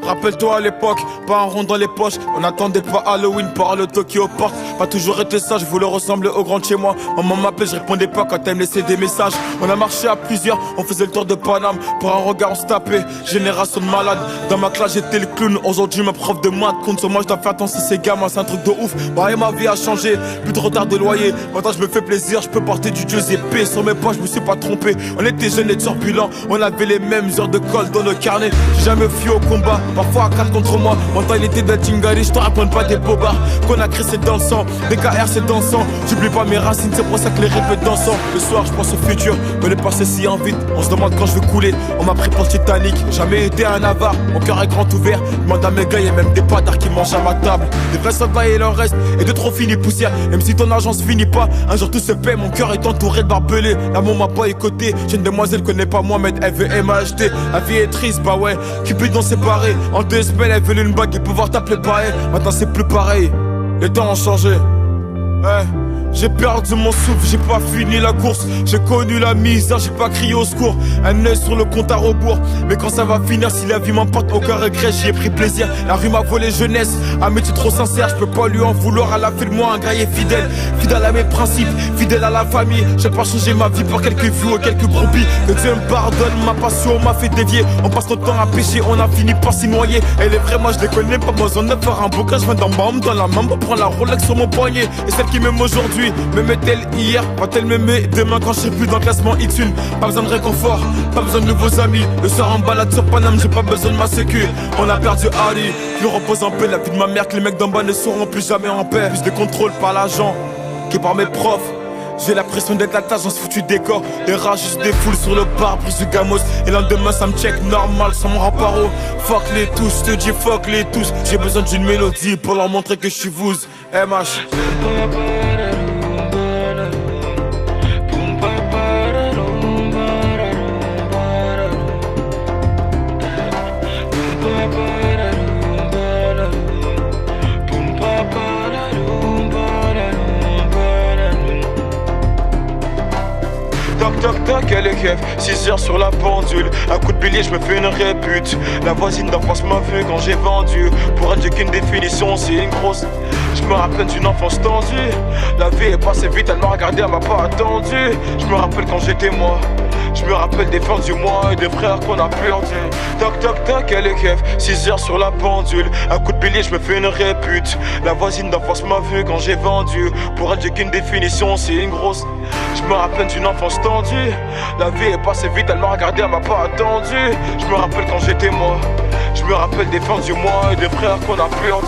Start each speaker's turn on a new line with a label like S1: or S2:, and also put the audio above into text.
S1: Rappelle-toi à l'époque, pas un rond dans les poches. On n'attendait pas Halloween par le Tokyo Park. Pas toujours été sage, je voulais ressembler au grand de chez moi. Maman m'appelait, je répondais pas quand elle me laissait des messages. On a marché à plusieurs, on faisait le tour de Paname. Pour un regard on se tapait, génération de malades. Dans ma classe j'étais le clown, aujourd'hui ma prof de maths compte sur moi, je dois faire attention à ces gamins, c'est un truc de ouf. Bah et ma vie a changé, plus de retard de loyer. Maintenant je me fais plaisir, je peux porter du Giuseppe. Sur mes poches je me suis pas trompé, on était jeunes et turbulents. On avait les mêmes heures de colle dans nos carnets. J'ai jamais fui au combat, parfois à 4 contre moi. Mon temps il était de Tingari, je te raconte pas des bobards. Qu'on a créé c'est dans le sang, BKR c'est dansant. J'oublie pas mes racines, c'est pour ça que les répètes dansant. Le soir je pense au futur, mais le passé si en vite. On se demande quand je vais couler, on m'a pris pour le Titanic. Jamais été un avare, mon cœur est grand ouvert. Demande à mes gars, y'a même des patards qui mangent à ma table. Des vrais soldats et leur reste, et de trop finis poussière. Même si ton argent se finit pas, un jour tout se paie. Mon cœur est entouré de barbelés, l'amour m'a pas écouté. J'ai une demoiselle connaît pas moi, mais elle veut m'acheter. La vie est triste, bah ouais, Cupidon séparé. En 2 semaines elle veut une bague et pouvoir t'appeler pareil. Maintenant c'est plus pareil, les temps ont changé. J'ai perdu mon souffle, j'ai pas fini la course. J'ai connu la misère, j'ai pas crié au secours. Un œil sur le compte à rebours. Mais quand ça va finir, si la vie m'emporte, aucun regret, j'y ai pris plaisir. La rue m'a volé jeunesse, un métier trop sincère. Je peux pas lui en vouloir, elle a fait de moi un guerrier fidèle. Fidèle à mes principes, fidèle à la famille. J'ai pas changé ma vie pour quelques vues ou quelques brebis. Que Dieu me pardonne, ma passion m'a fait dévier. On passe notre temps à pécher, on a fini par s'y noyer. Elle est vraie, moi je les connais, pas besoin de faire un bouquin. Je viens d'un bam dans la main pour prendre la Rolex sur mon poignet. Et celle qui m'aime aujourd'hui m'aimait-elle hier, va-t-elle m'aimer demain quand je serai plus dans le classement X1? Pas besoin de réconfort, pas besoin de nouveaux amis. Le soir en balade sur Paname, j'ai pas besoin de ma sécu. On a perdu Ali, qui repose en paix. La vie de ma mère, que les mecs d'en bas ne seront plus jamais en paix. Plus de contrôle par l'agent que par mes profs. J'ai la pression d'être à tâche dans ce foutu décor. Les rats juste des foules sur le bar, prise du gamos. Et lendemain ça me check normal sans mon remparo. Fuck les tous, je te dis fuck les tous. J'ai besoin d'une mélodie pour leur montrer que je suis vous. MH. Toc toc toc, elle est keuf, 6 heures sur la pendule. Un coup de bélier, je me fais une répute. La voisine d'enfance m'a vu quand j'ai vendu. Pour elle, j'ai qu'une définition, c'est une grosse. Je me rappelle d'une enfance tendue. La vie est passée vite, elle m'a regardé, elle m'a pas attendu. Je me rappelle quand j'étais moi. Je me rappelle des fins du mois et des frères qu'on a perdu. Toc toc toc, elle est keuf, 6 heures sur la pendule. Un coup de bélier, je me fais une répute. La voisine d'enfance m'a vu quand j'ai vendu. Pour elle, j'ai qu'une définition, c'est une grosse. Je me rappelle d'une enfance tendue. La vie est passée vite, elle m'a regardé, elle m'a pas attendu. Je me rappelle quand j'étais moi. Je me rappelle des fins du mois et des frères qu'on a perdu.